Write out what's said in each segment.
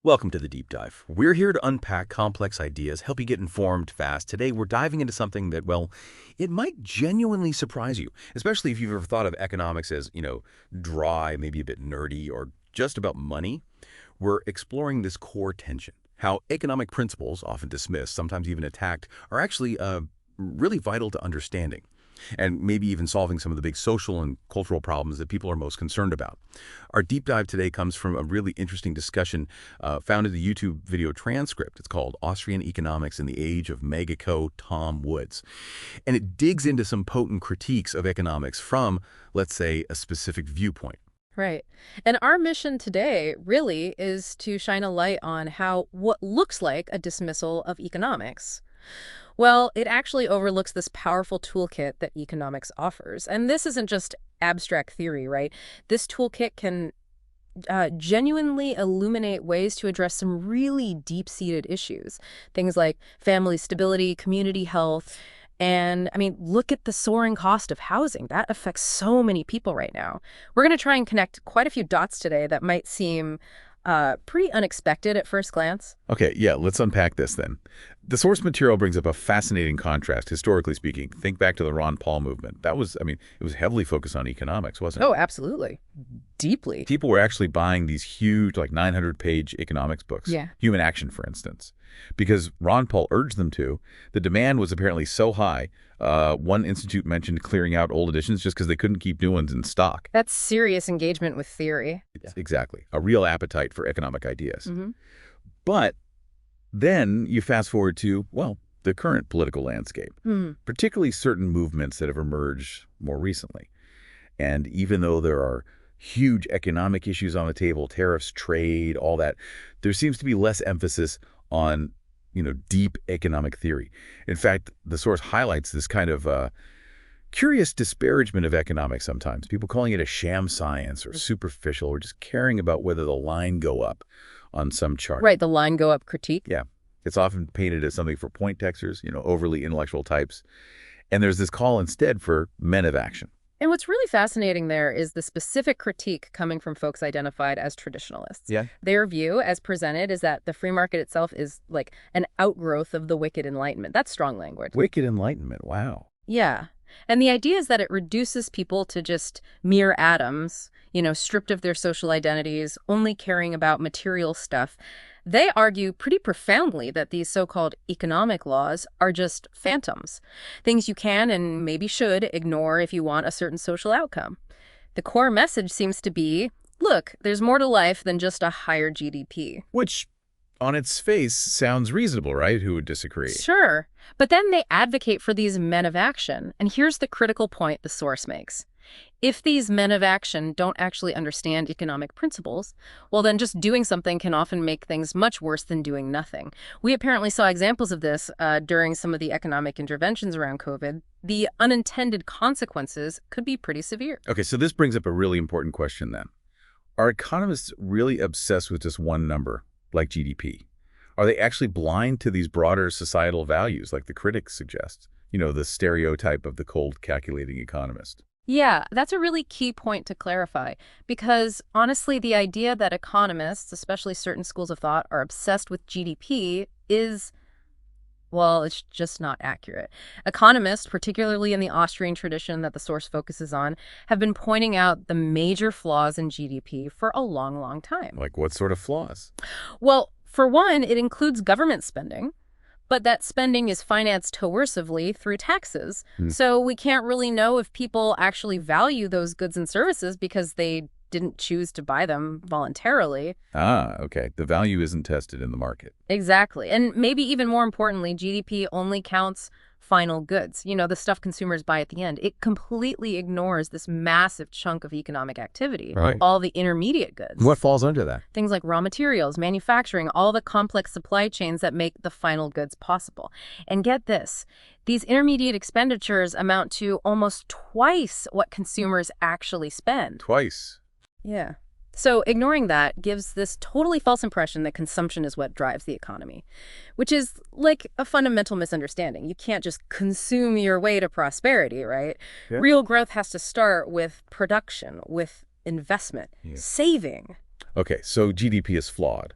Welcome to the Deep Dive. We're here to unpack complex ideas, help you get informed fast. Today, we're diving into something that, well, it might genuinely surprise you, especially if you've ever thought of economics as, dry, maybe a bit nerdy, or just about money. We're exploring this core tension, how economic principles, often dismissed, sometimes even attacked, are actually really vital to understanding, and maybe even solving some of the big social and cultural problems that people are most concerned about. Our deep dive today comes from a really interesting discussion found in the YouTube video transcript. It's called Austrian Economics in the Age of MAGA Tom Woods. And it digs into some potent critiques of economics from, let's say, a specific viewpoint. Right. And our mission today really is to shine a light on how what looks like a dismissal of economics, well, it actually overlooks this powerful toolkit that economics offers. And this isn't just abstract theory, right? This toolkit can genuinely illuminate ways to address some really deep-seated issues. Things like family stability, community health, and, I mean, look at the soaring cost of housing. That affects so many people right now. We're going to try and connect quite a few dots today that might seem pretty unexpected at first glance. Okay, yeah, let's unpack this then. The source material brings up a fascinating contrast, historically speaking. Think back to the Ron Paul movement. That was, it was heavily focused on economics, wasn't it? Oh, absolutely. Deeply. People were actually buying these huge, like 900-page economics books. Yeah. Human Action, for instance. Because Ron Paul urged them to. The demand was apparently so high. One institute mentioned clearing out old editions just because they couldn't keep new ones in stock. That's serious engagement with theory. Exactly. A real appetite for economic ideas. But then you fast forward to, well, the current political landscape, particularly certain movements that have emerged more recently. And even though there are huge economic issues on the table, tariffs, trade, all that, there seems to be less emphasis on, deep economic theory. In fact, the source highlights this kind of curious disparagement of economics sometimes, people calling it a sham science or superficial or just caring about whether the line go up on some chart. Right, the line go up critique. Yeah. It's often painted as something for point texters, overly intellectual types. And there's this call instead for men of action. And what's really fascinating there is the specific critique coming from folks identified as traditionalists. Yeah. Their view, as presented, is that the free market itself is like an outgrowth of the wicked Enlightenment. That's strong language. Wicked Enlightenment, wow. Yeah. And the idea is that it reduces people to just mere atoms, stripped of their social identities, only caring about material stuff. They argue pretty profoundly that these so-called economic laws are just phantoms, things you can and maybe should ignore if you want a certain social outcome. The core message seems to be, look, there's more to life than just a higher GDP. Which, on its face, sounds reasonable, right? Who would disagree? Sure. But then they advocate for these men of action. And here's the critical point the source makes. If these men of action don't actually understand economic principles, well, then just doing something can often make things much worse than doing nothing. We apparently saw examples of this during some of the economic interventions around COVID. The unintended consequences could be pretty severe. Okay, so this brings up a really important question then. Are economists really obsessed with just one number, like GDP? Are they actually blind to these broader societal values, like the critics suggest? The stereotype of the cold, calculating economist. Yeah, that's a really key point to clarify, because honestly, the idea that economists, especially certain schools of thought, are obsessed with GDP is, well, it's just not accurate. Economists, particularly in the Austrian tradition that the source focuses on, have been pointing out the major flaws in GDP for a long, long time. Like what sort of flaws? Well, for one, it includes government spending. But that spending is financed coercively through taxes. So we can't really know if people actually value those goods and services because they didn't choose to buy them voluntarily. Ah, okay. The value isn't tested in the market. Exactly. And maybe even more importantly, GDP only counts final goods, the stuff consumers buy at the end. It completely ignores this massive chunk of economic activity, Right. all the intermediate goods. What falls under that? Things like raw materials, manufacturing, all the complex supply chains that make the final goods possible. And get this, these intermediate expenditures amount to almost twice what consumers actually spend. Twice. Yeah. So ignoring that gives this totally false impression that consumption is what drives the economy, which is like a fundamental misunderstanding. You can't just consume your way to prosperity, right? Yeah. Real growth has to start with production, with investment, saving. Okay, so GDP is flawed.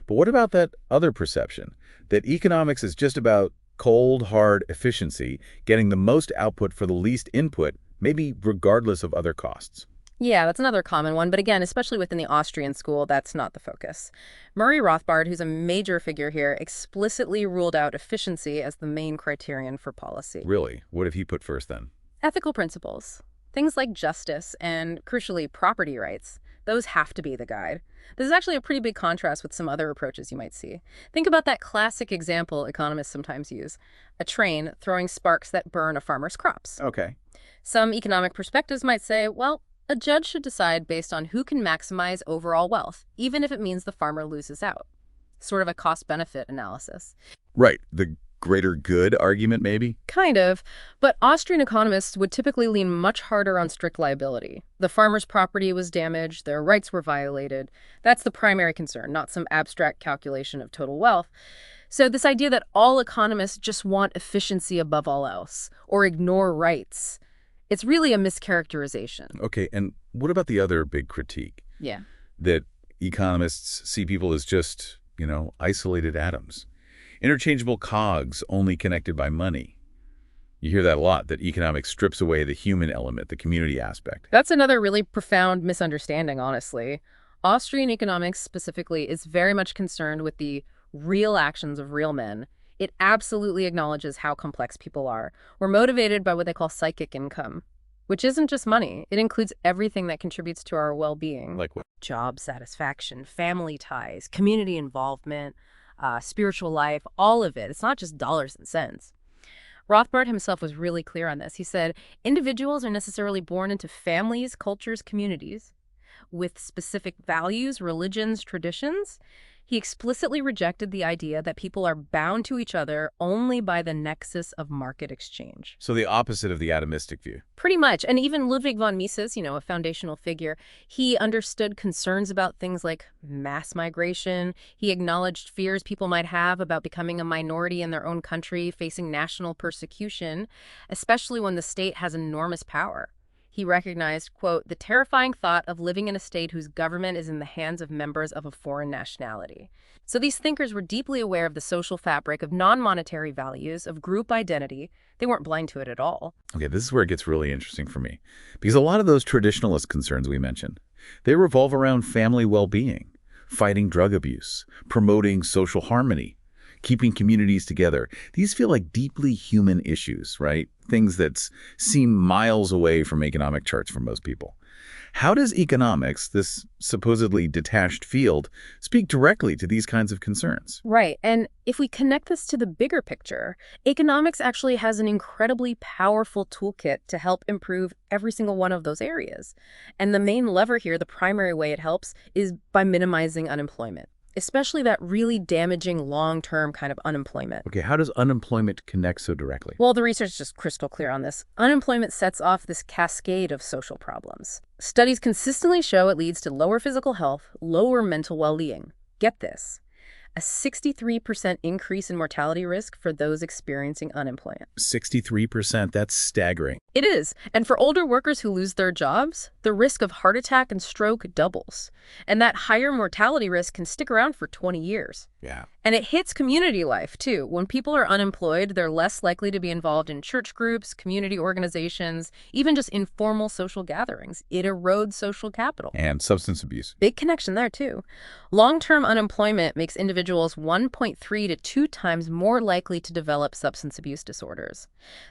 But what about that other perception, that economics is just about cold, hard efficiency, getting the most output for the least input, maybe regardless of other costs? Yeah, that's another common one, but again, especially within the Austrian school, that's not the focus. Murray Rothbard, who's a major figure here, explicitly ruled out efficiency as the main criterion for policy. Really? What have he put first then? Ethical principles, things like justice and, crucially, property rights, those have to be the guide. This is actually a pretty big contrast with some other approaches you might see. Think about that classic example economists sometimes use, a train throwing sparks that burn a farmer's crops. Okay. Some economic perspectives might say, well, a judge should decide based on who can maximize overall wealth, even if it means the farmer loses out. Sort of a cost-benefit analysis. Right. The greater good argument, maybe? Kind of, but Austrian economists would typically lean much harder on strict liability. The farmer's property was damaged, their rights were violated. That's the primary concern, not some abstract calculation of total wealth. So this idea that all economists just want efficiency above all else, or ignore rights, it's really a mischaracterization. Okay, and what about the other big critique? Yeah. That economists see people as just, isolated atoms. Interchangeable cogs only connected by money. You hear that a lot, that economics strips away the human element, the community aspect. That's another really profound misunderstanding, honestly. Austrian economics specifically is very much concerned with the real actions of real men. It absolutely acknowledges how complex people are. We're motivated by what they call psychic income, which isn't just money. It includes everything that contributes to our well-being. Like what? Job satisfaction, family ties, community involvement, spiritual life, all of it. It's not just dollars and cents. Rothbard himself was really clear on this. He said, individuals are necessarily born into families, cultures, communities with specific values, religions, traditions. He explicitly rejected the idea that people are bound to each other only by the nexus of market exchange. So the opposite of the atomistic view. Pretty much. And even Ludwig von Mises, a foundational figure, he understood concerns about things like mass migration. He acknowledged fears people might have about becoming a minority in their own country, facing national persecution, especially when the state has enormous power. He recognized, quote, the terrifying thought of living in a state whose government is in the hands of members of a foreign nationality. So these thinkers were deeply aware of the social fabric of non-monetary values, of group identity. They weren't blind to it at all. Okay, this is where it gets really interesting for me. Because a lot of those traditionalist concerns we mentioned, they revolve around family well-being, fighting drug abuse, promoting social harmony, keeping communities together. These feel like deeply human issues, right? Things that seem miles away from economic charts for most people. How does economics, this supposedly detached field, speak directly to these kinds of concerns? Right. And if we connect this to the bigger picture, economics actually has an incredibly powerful toolkit to help improve every single one of those areas. And the main lever here, the primary way it helps, is by minimizing unemployment, especially that really damaging long-term kind of unemployment. Okay, how does unemployment connect so directly? Well, the research is just crystal clear on this. Unemployment sets off this cascade of social problems. Studies consistently show it leads to lower physical health, lower mental well-being. Get this, a 63% increase in mortality risk for those experiencing unemployment. 63%, that's staggering. It is. And for older workers who lose their jobs, the risk of heart attack and stroke doubles. And that higher mortality risk can stick around for 20 years. Yeah. And it hits community life, too. When people are unemployed, they're less likely to be involved in church groups, community organizations, even just informal social gatherings. It erodes social capital. And substance abuse. Big connection there, too. Long-term unemployment makes individuals 1.3 to 2 times more likely to develop substance abuse disorders.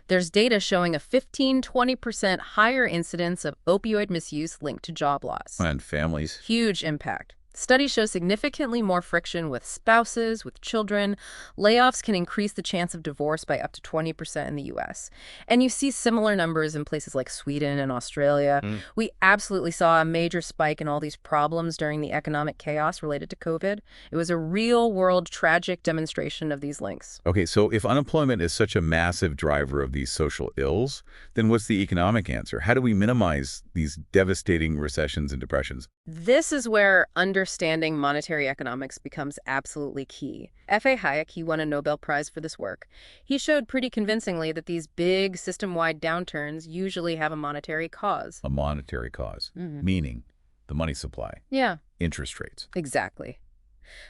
There's data showing a 15–20% higher incidence of opioid misuse linked to job loss. And families. Huge impact. Studies show significantly more friction with spouses, with children. Layoffs can increase the chance of divorce by up to 20% in the U.S. And you see similar numbers in places like Sweden and Australia. We absolutely saw a major spike in all these problems during the economic chaos related to COVID. It was a real-world tragic demonstration of these links. Okay, so if unemployment is such a massive driver of these social ills, then what's the economic answer? How do we minimize these devastating recessions and depressions? This is where understanding monetary economics becomes absolutely key. F.A. Hayek, he won a Nobel Prize for this work. He showed pretty convincingly that these big system-wide downturns usually have a monetary cause. A monetary cause, meaning the money supply. Yeah. Interest rates. Exactly.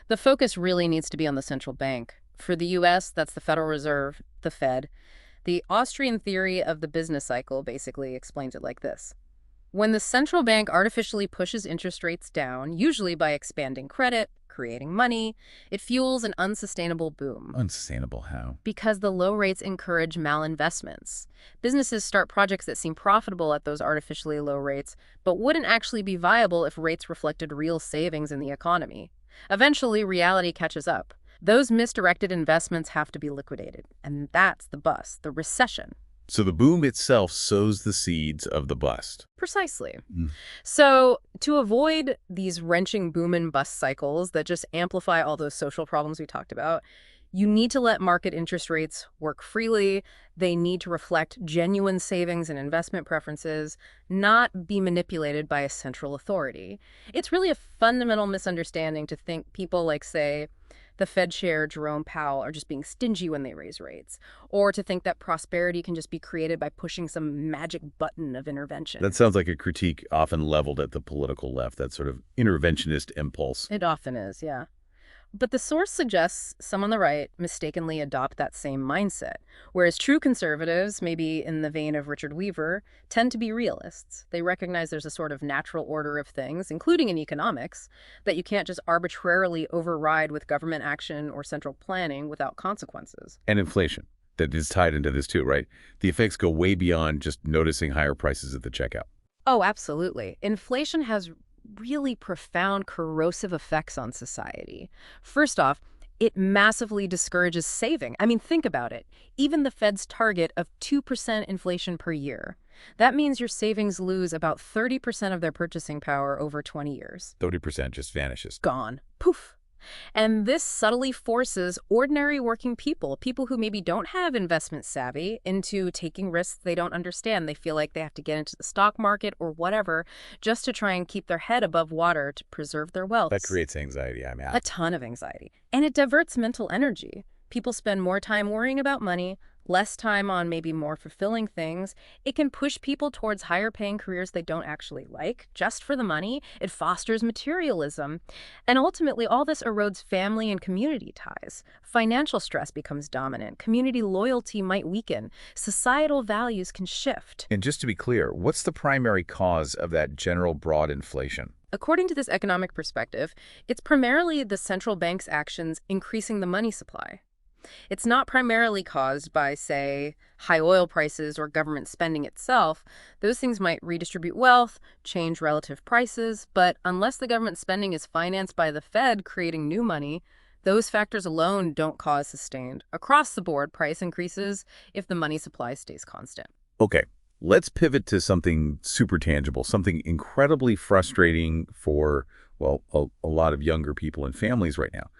The focus really needs to be on the central bank. For the US, that's the Federal Reserve, the Fed. The Austrian theory of the business cycle basically explains it like this. When the central bank artificially pushes interest rates down, usually by expanding credit, creating money, it fuels an unsustainable boom. Unsustainable how? Because the low rates encourage malinvestments. Businesses start projects that seem profitable at those artificially low rates, but wouldn't actually be viable if rates reflected real savings in the economy. Eventually, reality catches up. Those misdirected investments have to be liquidated. And that's the bust, the recession. So the boom itself sows the seeds of the bust. Precisely. So to avoid these wrenching boom and bust cycles that just amplify all those social problems we talked about, you need to let market interest rates work freely. They need to reflect genuine savings and investment preferences, not be manipulated by a central authority. It's really a fundamental misunderstanding to think people like, say, the Fed chair, Jerome Powell, are just being stingy when they raise rates, or to think that prosperity can just be created by pushing some magic button of intervention. That sounds like a critique often leveled at the political left, that sort of interventionist impulse. It often is, yeah. But the source suggests some on the right mistakenly adopt that same mindset, whereas true conservatives, maybe in the vein of Richard Weaver, tend to be realists. They recognize there's a sort of natural order of things, including in economics, that you can't just arbitrarily override with government action or central planning without consequences. And inflation, that is tied into this too, right? The effects go way beyond just noticing higher prices at the checkout. Oh, absolutely. Inflation has really profound corrosive effects on society. First off, it massively discourages saving. I mean, think about it. Even the Fed's target of 2% inflation per year. That means your savings lose about 30% of their purchasing power over 20 years. 30% just vanishes. Gone. Poof. And this subtly forces ordinary working people who maybe don't have investment savvy, into taking risks they don't understand. They feel like they have to get into the stock market or whatever just to try and keep their head above water to preserve their wealth. That creates anxiety, I'm out. A ton of anxiety. And it diverts mental energy. People spend more time worrying about money, less time on maybe more fulfilling things. It can push people towards higher paying careers they don't actually like, just for the money. It fosters materialism. And ultimately, all this erodes family and community ties. Financial stress becomes dominant. Community loyalty might weaken. Societal values can shift. And just to be clear, what's the primary cause of that general broad inflation? According to this economic perspective, it's primarily the central bank's actions increasing the money supply. It's not primarily caused by, say, high oil prices or government spending itself. Those things might redistribute wealth, change relative prices, but unless the government spending is financed by the Fed creating new money, those factors alone don't cause sustained, across-the-board price increases if the money supply stays constant. Okay, let's pivot to something super tangible, something incredibly frustrating for, well, a lot of younger people and families right now.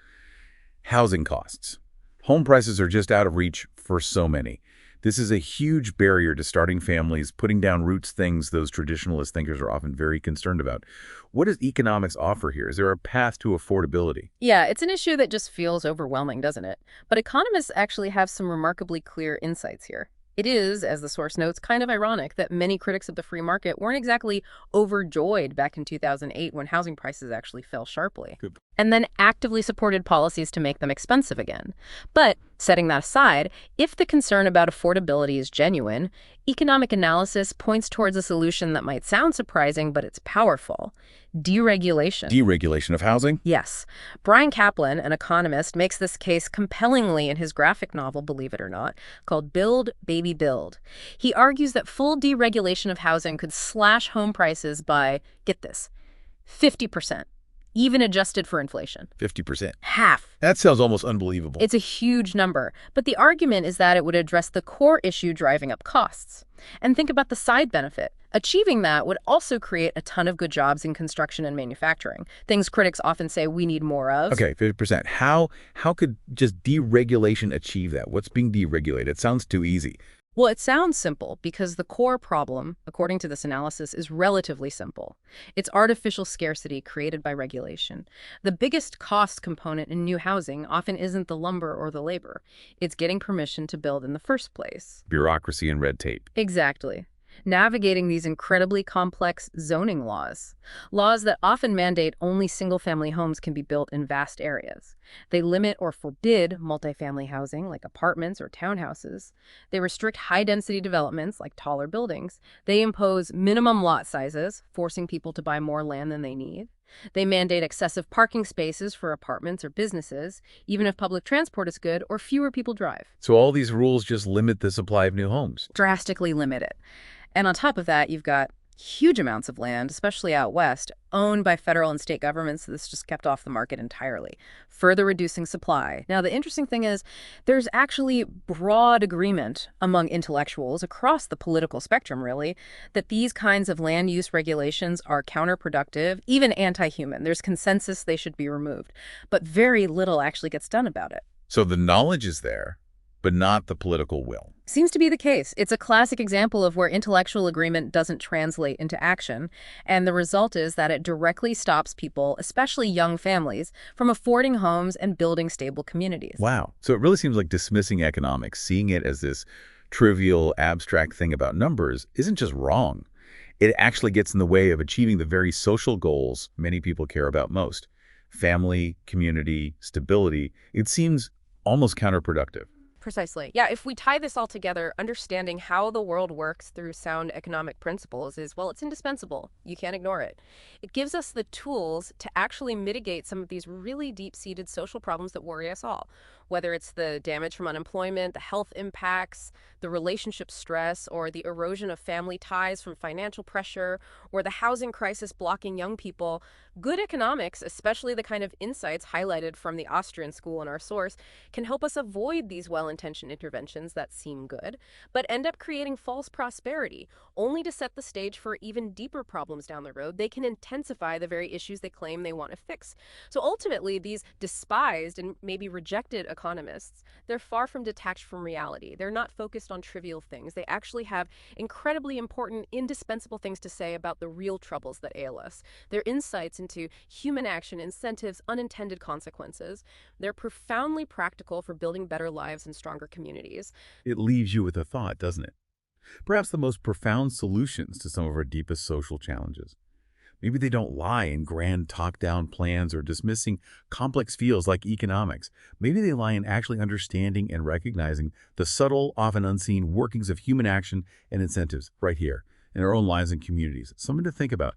Housing costs. Home prices are just out of reach for so many. This is a huge barrier to starting families, putting down roots, things those traditionalist thinkers are often very concerned about. What does economics offer here? Is there a path to affordability? Yeah, it's an issue that just feels overwhelming, doesn't it? But economists actually have some remarkably clear insights here. It is, as the source notes, kind of ironic that many critics of the free market weren't exactly overjoyed back in 2008 when housing prices actually fell sharply, and then actively supported policies to make them expensive again. But setting that aside, if the concern about affordability is genuine, economic analysis points towards a solution that might sound surprising, but it's powerful. Deregulation. Deregulation of housing? Yes. Brian Kaplan, an economist, makes this case compellingly in his graphic novel, believe it or not, called Build, Baby, Build. He argues that full deregulation of housing could slash home prices by, get this, 50%. Even adjusted for inflation. 50%. Half. That sounds almost unbelievable. It's a huge number, but the argument is that it would address the core issue driving up costs. And think about the side benefit. Achieving that would also create a ton of good jobs in construction and manufacturing, things critics often say we need more of. Okay, 50%. How could just deregulation achieve that? What's being deregulated? It sounds too easy. Well, it sounds simple because the core problem, according to this analysis, is relatively simple. It's artificial scarcity created by regulation. The biggest cost component in new housing often isn't the lumber or the labor. It's getting permission to build in the first place. Bureaucracy and red tape. Exactly. navigating these incredibly complex zoning laws. Laws that often mandate only single-family homes can be built in vast areas. They limit or forbid multifamily housing, like apartments or townhouses. They restrict high-density developments, like taller buildings. They impose minimum lot sizes, forcing people to buy more land than they need. They mandate excessive parking spaces for apartments or businesses, even if public transport is good or fewer people drive. So all these rules just limit the supply of new homes. Drastically limit it. And on top of that, you've got huge amounts of land, especially out west, owned by federal and state governments that's just kept off the market entirely, further reducing supply. Now, the interesting thing is there's actually broad agreement among intellectuals across the political spectrum, really, that these kinds of land use regulations are counterproductive, even anti-human. There's consensus they should be removed, but very little actually gets done about it. So the knowledge is there, but not the political will. Seems to be the case. It's a classic example of where intellectual agreement doesn't translate into action, and the result is that it directly stops people, especially young families, from affording homes and building stable communities. Wow. So it really seems like dismissing economics, seeing it as this trivial, abstract thing about numbers, isn't just wrong. It actually gets in the way of achieving the very social goals many people care about most. Family, community, stability. It seems almost counterproductive. Precisely. Yeah, if we tie this all together, understanding how the world works through sound economic principles is, well, it's indispensable. You can't ignore it. It gives us the tools to actually mitigate some of these really deep-seated social problems that worry us all, whether it's the damage from unemployment, the health impacts, the relationship stress, or the erosion of family ties from financial pressure, or the housing crisis blocking young people. Good economics, especially the kind of insights highlighted from the Austrian school in our source, can help us avoid these well-intentioned interventions that seem good, but end up creating false prosperity, only to set the stage for even deeper problems down the road. They can intensify the very issues they claim they want to fix. So ultimately, these despised and maybe rejected economists, they're far from detached from reality. They're not focused on trivial things. They actually have incredibly important, indispensable things to say about the real troubles that ail us. Their insights into human action, incentives, unintended consequences. They're profoundly practical for building better lives and stronger communities. It leaves you with a thought, doesn't it? Perhaps the most profound solutions to some of our deepest social challenges. Maybe they don't lie in grand top-down plans or dismissing complex fields like economics. Maybe they lie in actually understanding and recognizing the subtle, often unseen workings of human action and incentives right here in our own lives and communities. Something to think about